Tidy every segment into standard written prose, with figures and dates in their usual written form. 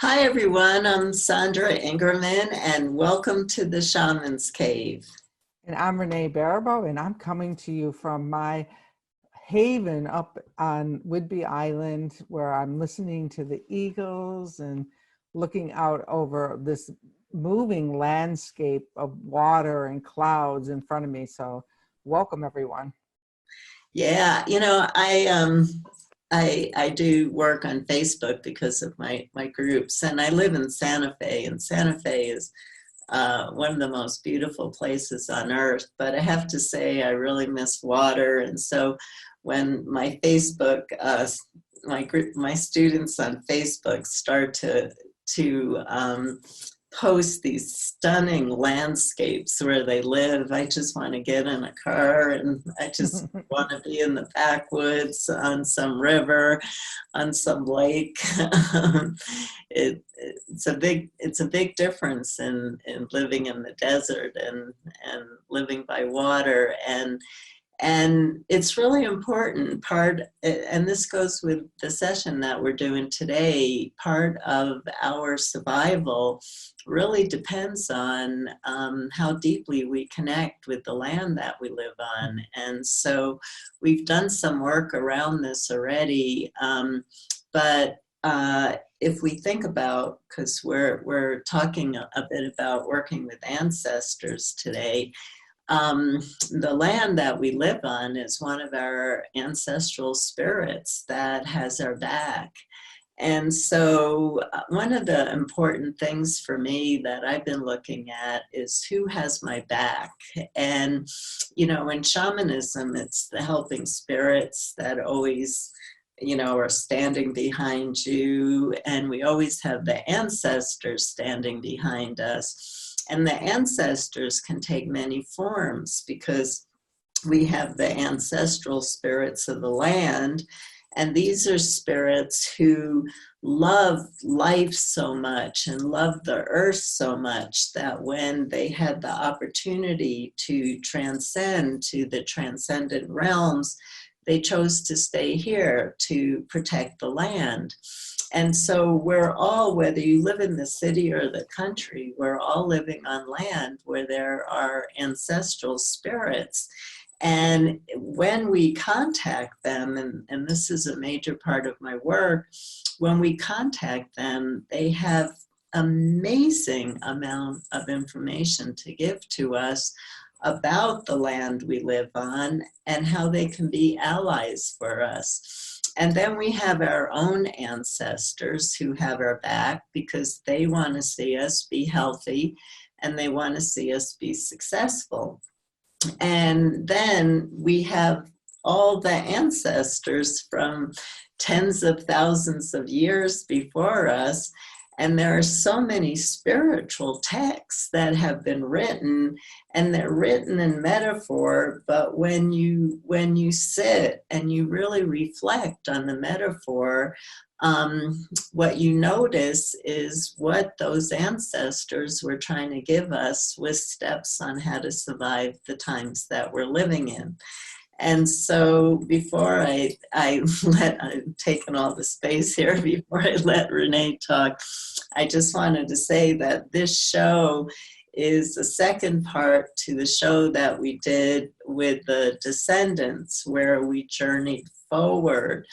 Hi everyone, I'm Sandra Ingerman and welcome to the Shamans Cave. And I'm Renee Baribeau, and I'm coming to you from my haven up on Whidbey Island, where I'm listening to the eagles and looking out over this moving landscape of water and clouds in front of me. So welcome, everyone. Yeah, I do work on Facebook because of my groups, and I live in Santa Fe, and Santa Fe is one of the most beautiful places on earth. But I have to say, I really miss water, and so when my Facebook, my students on Facebook start to post these stunning landscapes where they live, I just want to get in a car and I just want to be in the backwoods on some river, on some lake. It's a big difference in living in the desert and living by water, and it's really important and this goes with the session that we're doing today. Part of our survival really depends on how deeply we connect with the land that we live on. And so we've done some work around this already, but if we think about, because we're talking a bit about working with ancestors today, the land that we live on is one of our ancestral spirits that has our back. And so one of the important things for me that I've been looking at is who has my back. And, in shamanism, it's the helping spirits that always, are standing behind you. And we always have the ancestors standing behind us. And the ancestors can take many forms because we have the ancestral spirits of the land. And these are spirits who love life so much and love the earth so much that when they had the opportunity to transcend to the transcendent realms, they chose to stay here to protect the land. And so we're all, whether you live in the city or the country, we're all living on land where there are ancestral spirits. And when we contact them, and this is a major part of my work, when we contact them, they have amazing amount of information to give to us about the land we live on and how they can be allies for us. And then we have our own ancestors who have our back because they want to see us be healthy and they want to see us be successful. And then we have all the ancestors from tens of thousands of years before us. And there are so many spiritual texts that have been written, and they're written in metaphor. But when you sit and you really reflect on the metaphor, what you notice is what those ancestors were trying to give us with steps on how to survive the times that we're living in. And so before I'm taking all the space here, before I let Renee talk, I just wanted to say that this show is the second part to the show that we did with the descendants, where we journeyed forward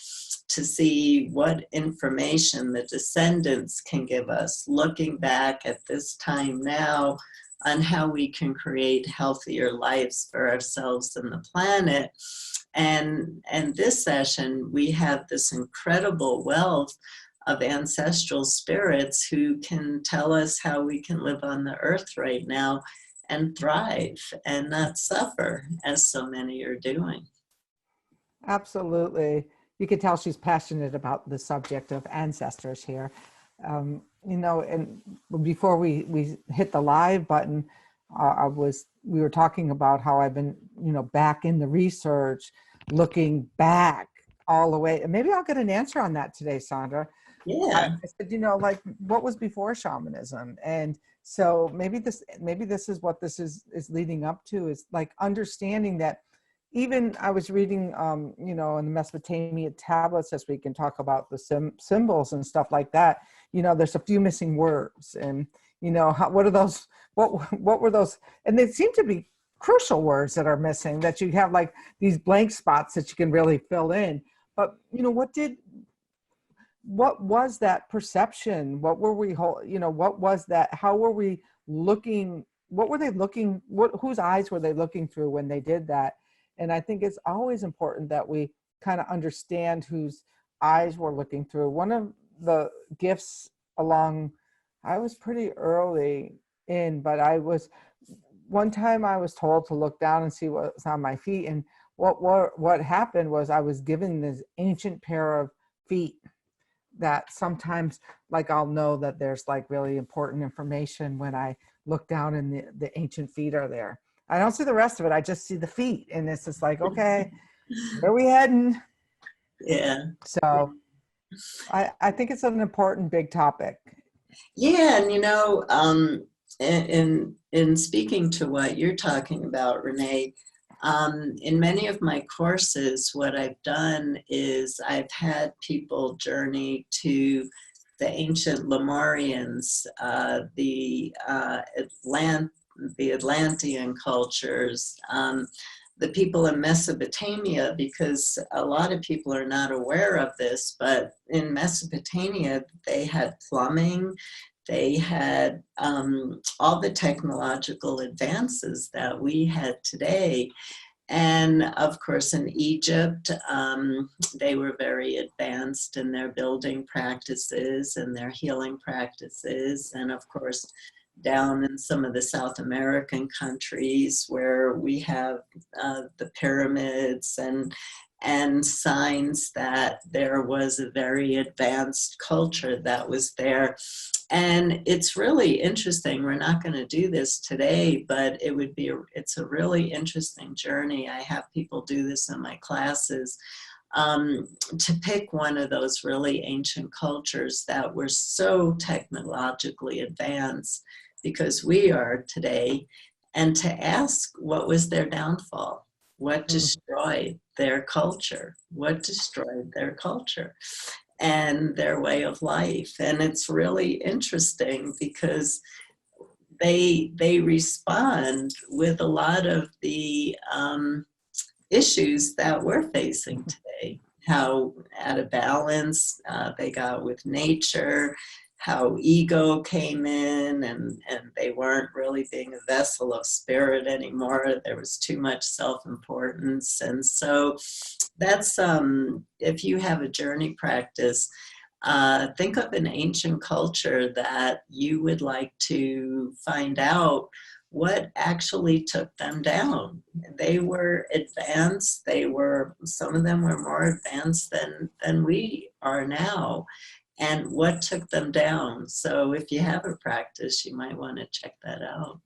to see what information the descendants can give us, looking back at this time now on how we can create healthier lives for ourselves and the planet. And this session, we have this incredible wealth of ancestral spirits who can tell us how we can live on the earth right now and thrive and not suffer, as so many are doing. Absolutely. You can tell she's passionate about the subject of ancestors here. And before we hit the live button, we were talking about how I've been, back in the research, looking back all the way. And maybe I'll get an answer on that today, Sandra. Yeah. I said, like, what was before shamanism? And so maybe this is what this is leading up to, is like understanding that, even I was reading, you know, in the Mesopotamia tablets this week and talk about the symbols and stuff like that. You know, there's a few missing words, and you know, what are those? What were those? And they seem to be crucial words that are missing. That you have like these blank spots that you can really fill in. But you know, what was that perception? What were we, you know, what was that? How were we looking? What were they looking? Whose eyes were they looking through when they did that? And I think it's always important that we kind of understand whose eyes we're looking through. One of the gifts I was pretty early in, but one time I was told to look down and see what was on my feet. And what happened was I was given this ancient pair of feet that sometimes, like, I'll know that there's like really important information when I look down and the ancient feet are there. I don't see the rest of it. I just see the feet. And it's just like, okay, where are we heading? Yeah. So I think it's an important big topic. Yeah, and you know, in speaking to what you're talking about, Renee, in many of my courses, what I've done is I've had people journey to the ancient Lemurians, the Atlantean cultures, the people in Mesopotamia, because a lot of people are not aware of this, but in Mesopotamia, they had plumbing, they had all the technological advances that we had today. And of course, in Egypt, they were very advanced in their building practices and their healing practices. And of course, down in some of the South American countries where we have the pyramids and signs that there was a very advanced culture that was there. And it's really interesting. We're not going to do this today, but it's a really interesting journey. I have people do this in my classes, to pick one of those really ancient cultures that were so technologically advanced because we are today, and to ask what was their downfall, what destroyed their culture, and their way of life. And it's really interesting because they respond with a lot of the issues that we're facing today. How out of balance they got with nature, how ego came in, and they weren't really being a vessel of spirit anymore. There was too much self-importance. And so that's, if you have a journey practice, think of an ancient culture that you would like to find out what actually took them down. They were advanced. Some of them were more advanced than we are now. And what took them down? So if you have a practice, you might want to check that out.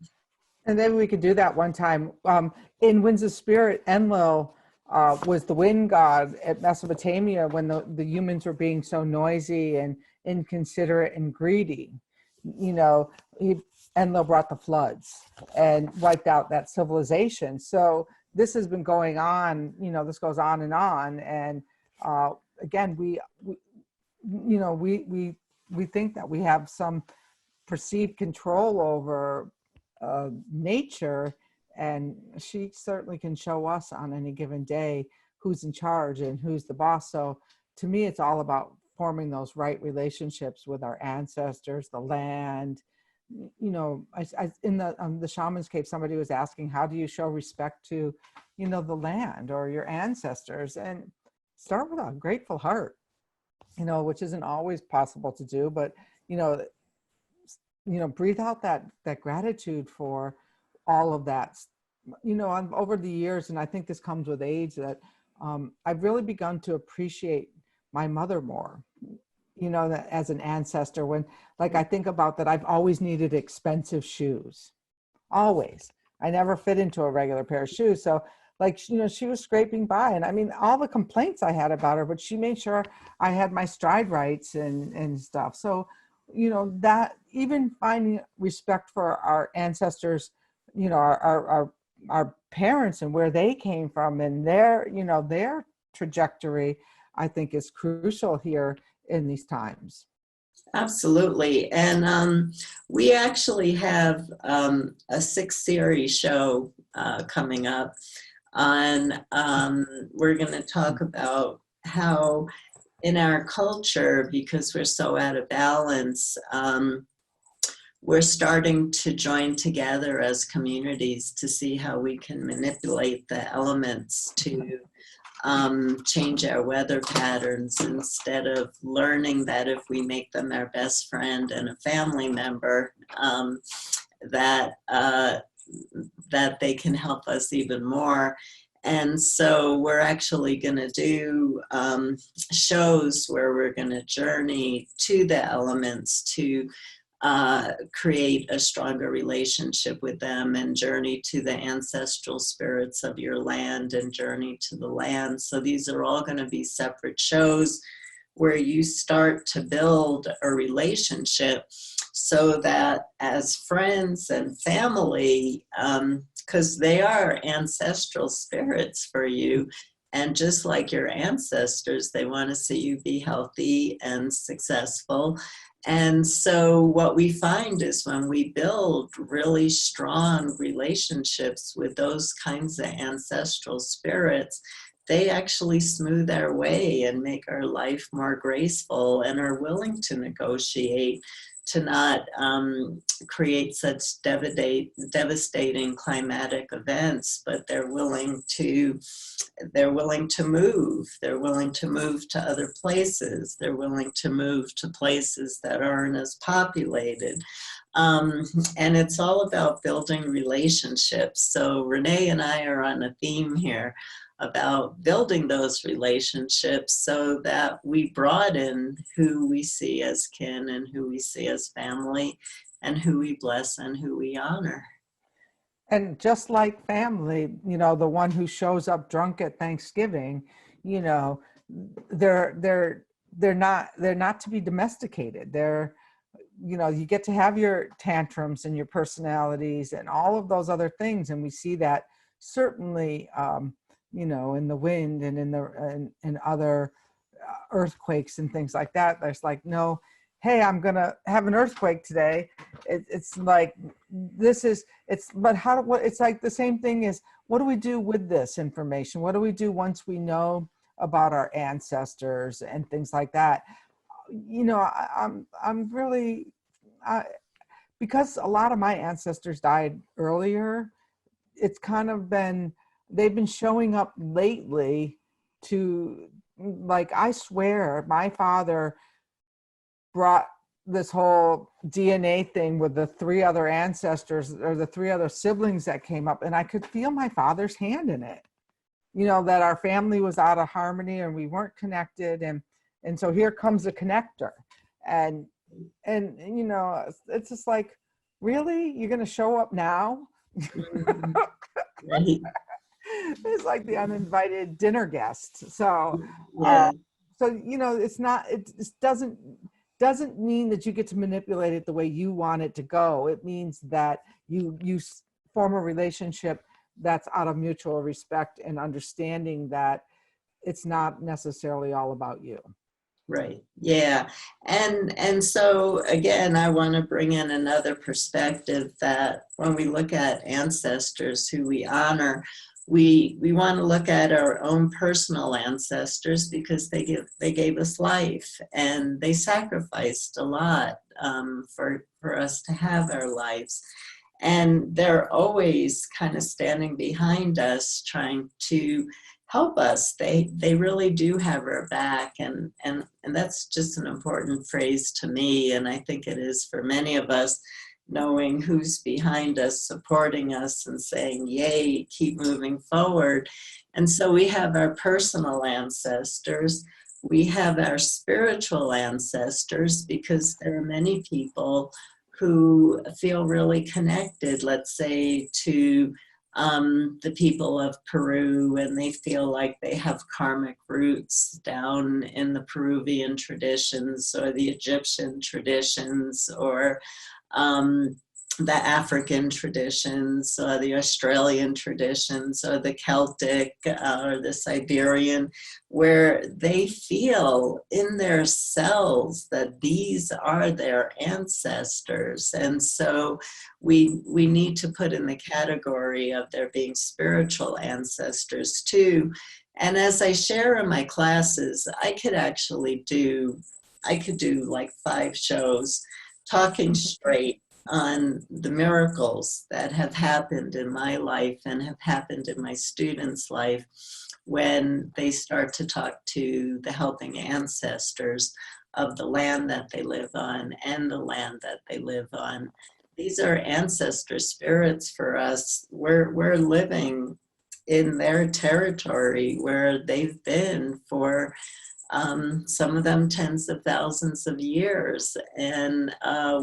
And then we could do that one time. In Winds of Spirit, Enlil was the wind god at Mesopotamia when the humans were being so noisy and inconsiderate and greedy. You know, Enlil brought the floods and wiped out that civilization. So this has been going on, you know, this goes on. And again, we think that we have some perceived control over nature, and she certainly can show us on any given day who's in charge and who's the boss. So to me, it's all about forming those right relationships with our ancestors, the land. You know, in the Shamans cave, somebody was asking, how do you show respect to, you know, the land or your ancestors? And start with a grateful heart, you know, which isn't always possible to do, but, you know, breathe out that gratitude for all of that. You know, over the years, and I think this comes with age, that I've really begun to appreciate my mother more, you know, that as an ancestor. When, like, I think about that, I've always needed expensive shoes, always. I never fit into a regular pair of shoes. So, like, you know, she was scraping by, and I mean, all the complaints I had about her, but she made sure I had my stride rights and stuff. So, you know, that even finding respect for our ancestors, you know, our parents and where they came from and their, their trajectory, I think is crucial here in these times. Absolutely. And we actually have a 6-series show coming up on, we're going to talk about how in our culture, because we're so out of balance, we're starting to join together as communities to see how we can manipulate the elements to change our weather patterns, instead of learning that if we make them our best friend and a family member, that they can help us even more. And so we're actually going to do shows where we're going to journey to the elements to create a stronger relationship with them, and journey to the ancestral spirits of your land and journey to the land. So these are all going to be separate shows where you start to build a relationship so that as friends and family, because they are ancestral spirits for you, and just like your ancestors, they want to see you be healthy and successful. And so what we find is when we build really strong relationships with those kinds of ancestral spirits, they actually smooth our way and make our life more graceful, and are willing to negotiate to not create such devastating climatic events, but they're willing to move. They're willing to move to other places. They're willing to move to places that aren't as populated. And it's all about building relationships. So Renee and I are on a theme here about building those relationships so that we broaden who we see as kin and who we see as family, and who we bless and who we honor. And just like family, the one who shows up drunk at Thanksgiving, they're not to be domesticated. They're, you get to have your tantrums and your personalities and all of those other things. And we see that certainly, in the wind and in other earthquakes and things like that. There's like, no, hey, I'm going to have an earthquake today. It's like, it's like the same thing is, what do we do with this information? What do we do once we know about our ancestors and things like that? I'm really, because a lot of my ancestors died earlier, it's kind of they've been showing up lately to, like, I swear my father brought this whole DNA thing with the 3 other ancestors or the 3 other siblings that came up, and I could feel my father's hand in it, that our family was out of harmony and we weren't connected. And so here comes a connector. And it's just like, really? You're going to show up now? Right. It's like the uninvited dinner guest. So, Yeah. it's not, it doesn't mean that you get to manipulate it the way you want it to go. It means that you form a relationship that's out of mutual respect and understanding that it's not necessarily all about you. Right. Yeah. And so again, I want to bring in another perspective, that when we look at ancestors who we honor, we want to look at our own personal ancestors, because they gave us life and they sacrificed a lot for us to have our lives. And they're always kind of standing behind us, trying to help us. They really do have our back, and that's just an important phrase to me, and I think it is for many of us, knowing who's behind us, supporting us, and saying, yay, keep moving forward. And so we have our personal ancestors, we have our spiritual ancestors, because there are many people who feel really connected, let's say, to the people of Peru, and they feel like they have karmic roots down in the Peruvian traditions or the Egyptian traditions, or the African traditions, or the Australian traditions, or the Celtic, or the Siberian, where they feel in their cells that these are their ancestors. And so we need to put in the category of there being spiritual ancestors too. And as I share in my classes, I could do like 5 shows talking straight on the miracles that have happened in my life and have happened in my students' life when they start to talk to the helping ancestors of the land that they live on and the land that they live on. These are ancestor spirits for us. We're living in their territory where they've been for some of them tens of thousands of years, and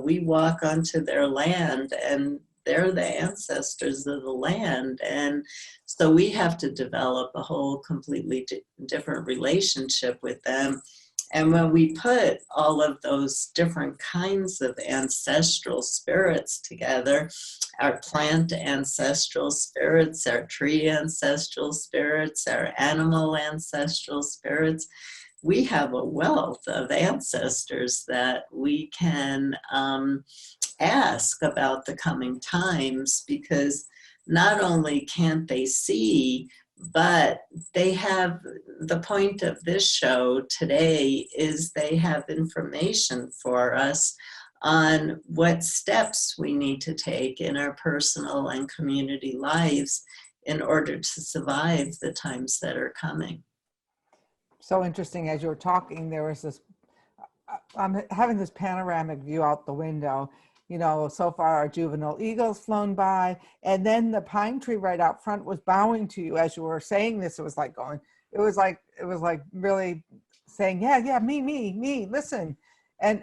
we walk onto their land, and they're the ancestors of the land. And so we have to develop a whole completely different relationship with them. And when we put all of those different kinds of ancestral spirits together, our plant ancestral spirits, our tree ancestral spirits, our animal ancestral spirits, we have a wealth of ancestors that we can ask about the coming times, because not only can't they see, but they have, the point of this show today is they have information for us on what steps we need to take in our personal and community lives in order to survive the times that are coming. So interesting. As you were talking, there was this, I'm having this panoramic view out the window. You know, so far our juvenile eagle's flown by, and then the pine tree right out front was bowing to you as you were saying this. It was like going, it was like really saying, yeah, me, listen. And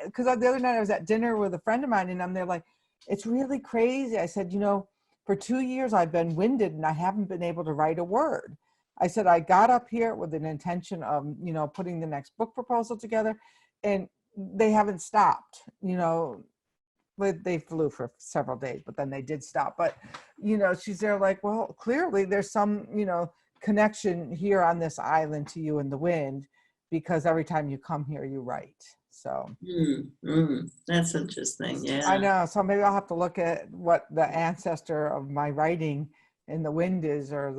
because the other night I was at dinner with a friend of mine, and I'm there like, it's really crazy. I said, you know, for 2 years I've been winded and I haven't been able to write a word. I said, I got up here with an intention of, you know, putting the next book proposal together, and they haven't stopped. You know, they flew for several days, but then they did stop. But, you know, she's there like, well, clearly there's some, you know, connection here on this island to you and the wind, because every time you come here, you write. So that's interesting. Yeah, I know. So maybe I'll have to look at what the ancestor of my writing in the wind is, or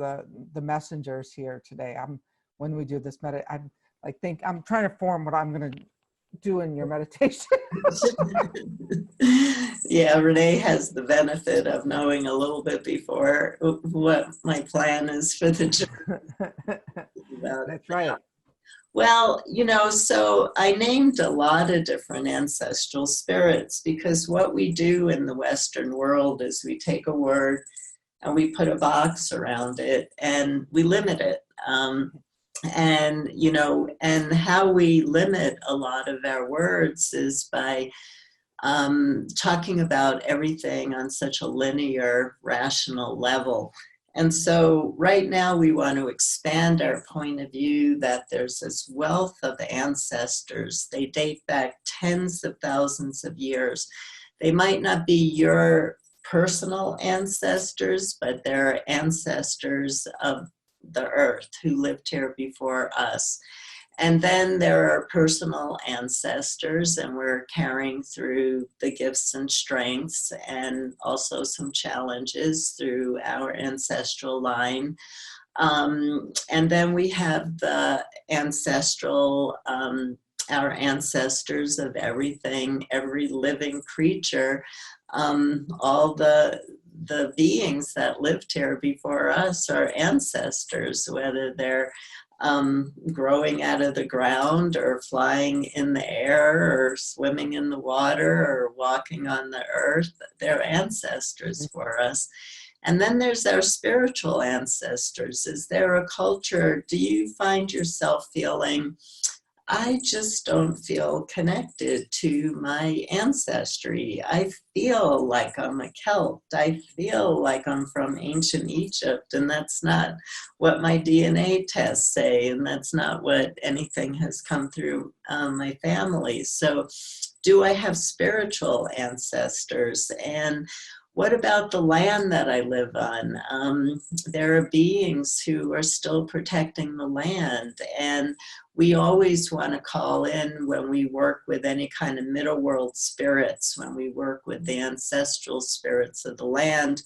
the messengers here today. When we do this I'm trying to form what I'm going to do in your meditation. Yeah, Renee has the benefit of knowing a little bit before what my plan is for the journey. That's right. Well, you know, so I named a lot of different ancestral spirits, because what we do in the Western world is we take a word and we put a box around it and we limit it. And, you know, and how we limit a lot of our words is by talking about everything on such a linear, rational level. And so right now we want to expand our point of view that there's this wealth of ancestors. They date back tens of thousands of years. They might not be your personal ancestors, but they're ancestors of the earth who lived here before us. And then there are personal ancestors, and we're carrying through the gifts and strengths and also some challenges through our ancestral line. And then we have the ancestral, our ancestors of everything, every living creature, all the beings that lived here before us are ancestors, whether they're growing out of the ground or flying in the air or swimming in the water or walking on the earth. They're ancestors for us. And then there's our spiritual ancestors. Is there a culture? Do you find yourself feeling, I just don't feel connected to my ancestry? I feel like I'm a Celt. I feel like I'm from ancient Egypt, and that's not what my DNA tests say, and that's not what anything has come through my family. So do I have spiritual ancestors? And what about the land that I live on? There are beings who are still protecting the land, and we always want to call in when we work with any kind of middle world spirits, when we work with the ancestral spirits of the land.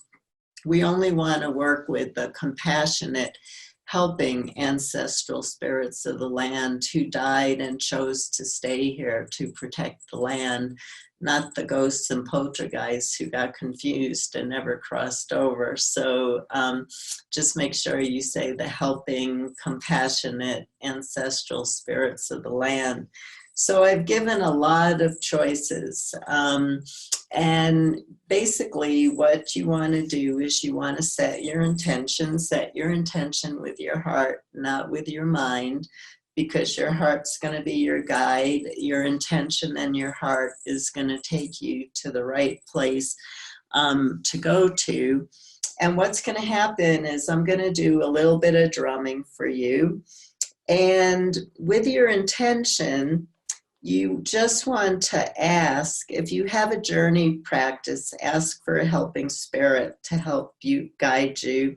We only want to work with the compassionate, helping ancestral spirits of the land who died and chose to stay here to protect the land, not the ghosts and poltergeists who got confused and never crossed over. So just make sure you say the helping, compassionate, ancestral spirits of the land. So I've given a lot of choices. And basically what you want to do is you want to set your intention with your heart, not with your mind, because your heart's going to be your guide. Your intention and your heart is going to take you to the right place to go to. And what's going to happen is I'm going to do a little bit of drumming for you. And with your intention, you just want to ask, if you have a journey practice, ask for a helping spirit to help you, guide you.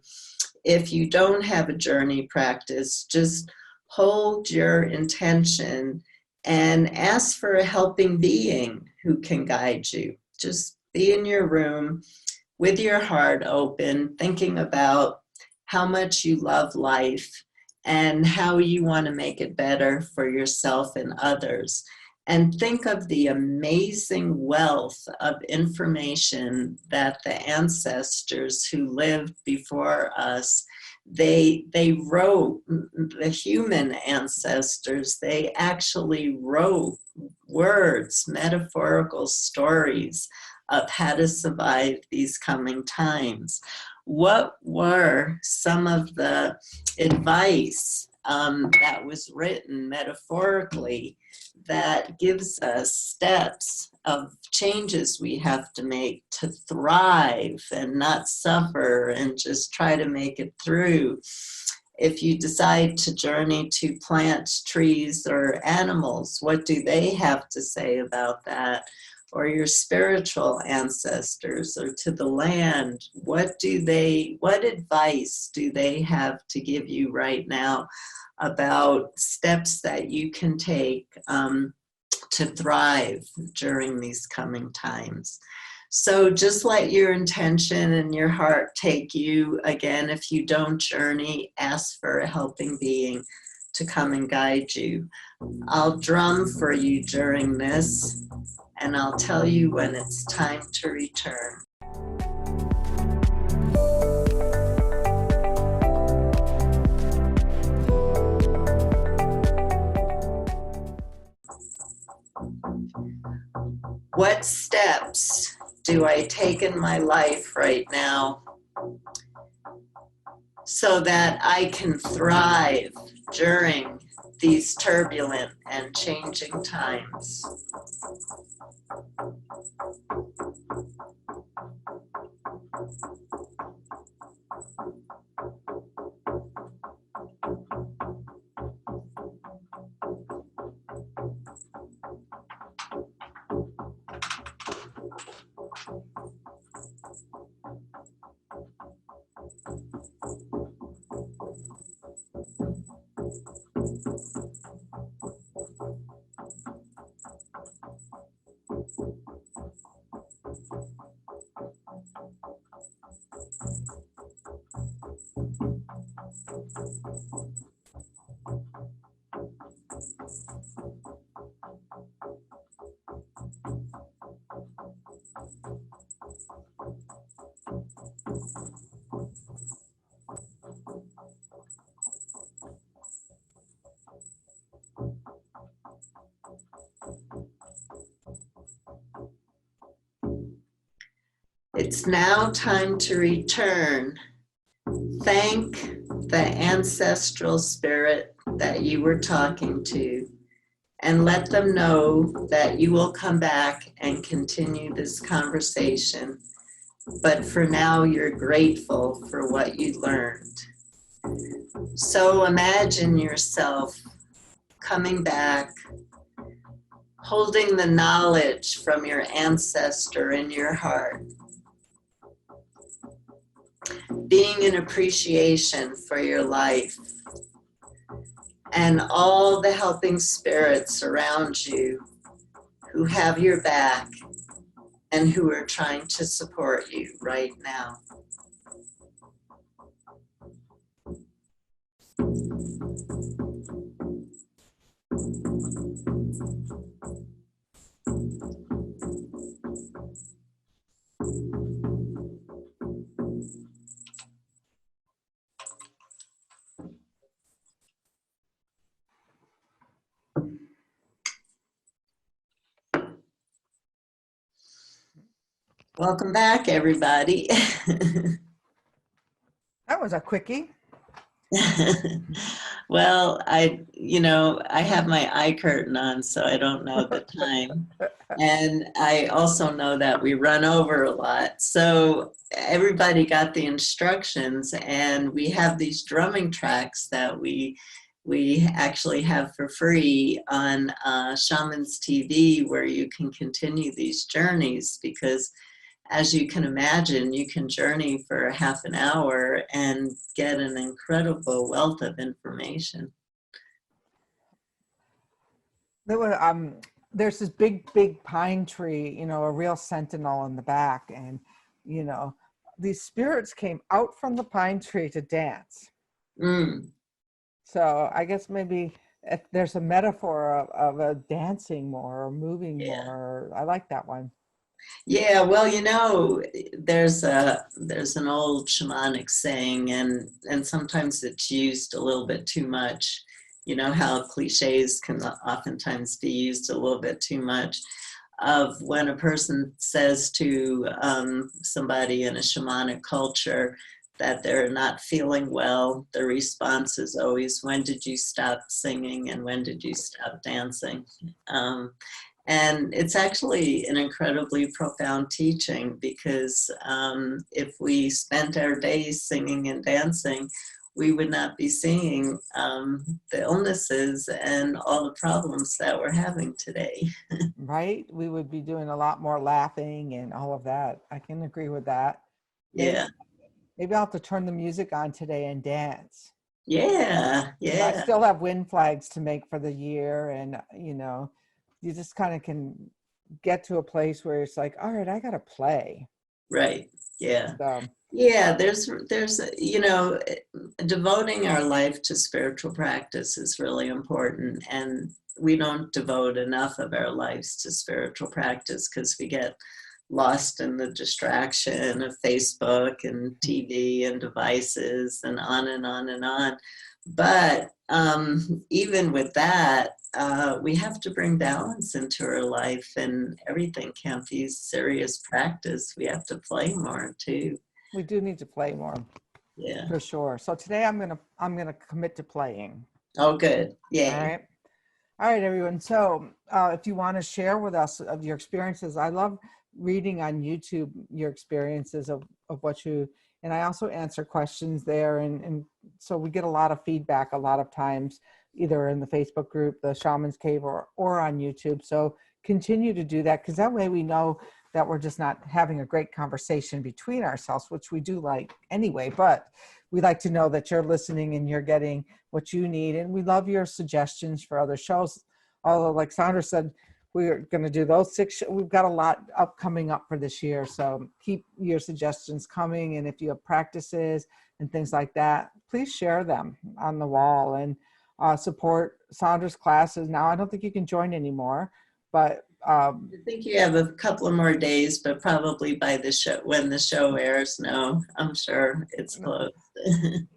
If you don't have a journey practice, just hold your intention and ask for a helping being who can guide you. Just be in your room with your heart open, thinking about how much you love life and how you want to make it better for yourself and others. And think of the amazing wealth of information that the ancestors who lived before us, they wrote, the human ancestors, they actually wrote words, metaphorical stories of how to survive these coming times. What were some of the advice that was written metaphorically that gives us steps of changes we have to make to thrive and not suffer and just try to make it through? If you decide to journey to plants, trees, or animals, what do they have to say about that? Or your spiritual ancestors, or to the land, what advice do they have to give you right now about steps that you can take to thrive during these coming times? So just let your intention and your heart take you. Again, if you don't journey, ask for a helping being to come and guide you. I'll drum for you during this, and I'll tell you when it's time to return. What steps do I take in my life right now so that I can thrive during these turbulent and changing times? It's now time to return. Thank the ancestral spirit that you were talking to, and let them know that you will come back and continue this conversation. But for now, you're grateful for what you learned. So imagine yourself coming back, holding the knowledge from your ancestor in your heart, being in appreciation for your life and all the helping spirits around you who have your back and who are trying to support you right now. Welcome back, everybody. That was a quickie. Well, I have my eye curtain on, so I don't know the time. And I also know that we run over a lot. So everybody got the instructions, and we have these drumming tracks that we actually have for free on Shamans TV, where you can continue these journeys, because as you can imagine, you can journey for half an hour and get an incredible wealth of information. There's this big pine tree, a real sentinel in the back, and these spirits came out from the pine tree to dance. So I guess maybe if there's a metaphor of a dancing more or moving more. I like that one. Yeah, well, there's an old shamanic saying, and sometimes it's used a little bit too much. You know how cliches can oftentimes be used a little bit too much, of when a person says to somebody in a shamanic culture that they're not feeling well, the response is always, when did you stop singing and when did you stop dancing? And it's actually an incredibly profound teaching, because if we spent our days singing and dancing, we would not be seeing the illnesses and all the problems that we're having today. Right? We would be doing a lot more laughing and all of that. I can agree with that. Maybe I'll have to turn the music on today and dance. Yeah. I still have wind flags to make for the year, and you just kind of can get to a place where it's like, all right, I got to play. Right. Yeah. So, yeah, there's devoting our life to spiritual practice is really important, and we don't devote enough of our lives to spiritual practice because we get lost in the distraction of Facebook and TV and devices and on and on and on. But even with that, we have to bring balance into our life, and everything can't be serious practice. We have to play more too. We do need to play more. Yeah. For sure. So today I'm gonna commit to playing. Oh, good. Yeah. All right, everyone. So if you want to share with us of your experiences, I love reading on YouTube your experiences of what you, and I also answer questions there, and so we get a lot of feedback a lot of times, either in the Facebook group, the Shamans Cave, or on YouTube. So continue to do that, because that way we know that we're just not having a great conversation between ourselves, which we do like anyway, but we like to know that you're listening and you're getting what you need. And we love your suggestions for other shows. Although, like Sandra said, we're going to do those 6. We've got a lot coming up for this year. So keep your suggestions coming. And if you have practices and things like that, please share them on the wall, and support Sandra's classes. Now, I don't think you can join anymore, but I think you have a couple of more days, but probably by the show, when the show airs, no, I'm sure it's closed.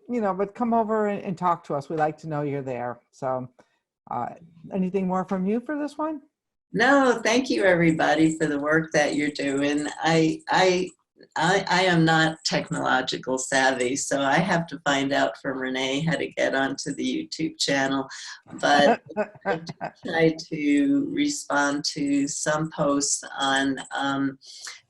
But come over and talk to us. We like to know you're there. So anything more from you for this one? No, thank you, everybody, for the work that you're doing. I am not technological savvy, so I have to find out from Renee how to get onto the YouTube channel. But I try to respond to some posts on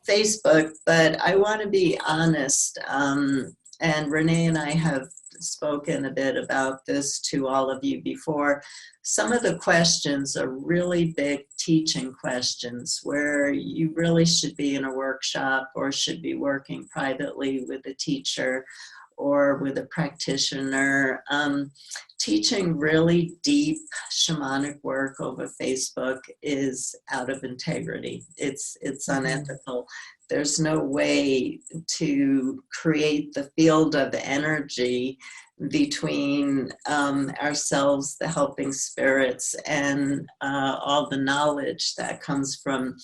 Facebook. But I want to be honest, and Renee and I have spoken a bit about this to all of you before. Some of the questions are really big teaching questions where you really should be in a workshop or should be working privately with a teacher or with a practitioner. Teaching really deep shamanic work over Facebook is out of integrity. It's unethical. There's no way to create the field of energy between ourselves, the helping spirits, and all the knowledge that comes from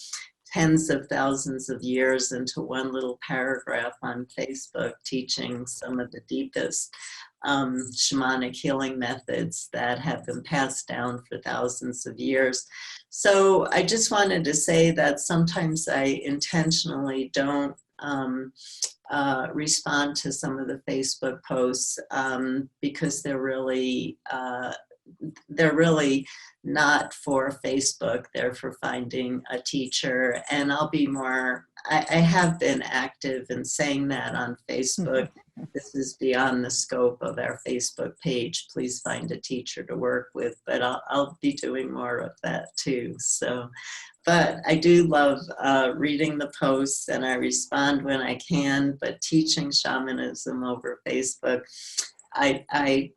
tens of thousands of years into one little paragraph on Facebook teaching some of the deepest shamanic healing methods that have been passed down for thousands of years. So I just wanted to say that sometimes I intentionally don't respond to some of the Facebook posts because they're really not for Facebook, they're for finding a teacher. And I'll be more, I have been active in saying that on Facebook. This is beyond the scope of our Facebook page. Please find a teacher to work with, but I'll be doing more of that too. So, but I do love reading the posts and I respond when I can, but teaching shamanism over Facebook, I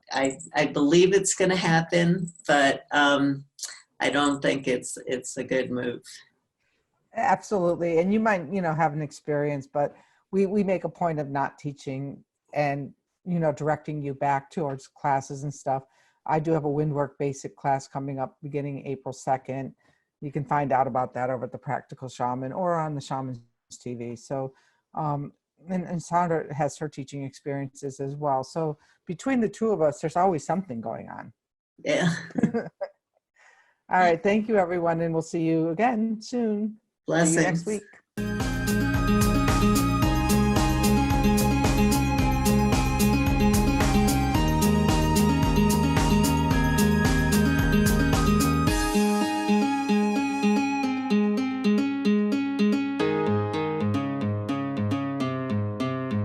believe it's going to happen, but I don't think it's a good move. Absolutely. And you might, have an experience, but we make a point of not teaching and, directing you back towards classes and stuff. I do have a Windwork basic class coming up beginning April 2nd. You can find out about that over at the Practical Shaman or on the Shamans TV. So, and Sandra has her teaching experiences as well. So between the two of us, there's always something going on. Yeah. All right. Thank you, everyone. And we'll see you again soon. Blessings. See you next week.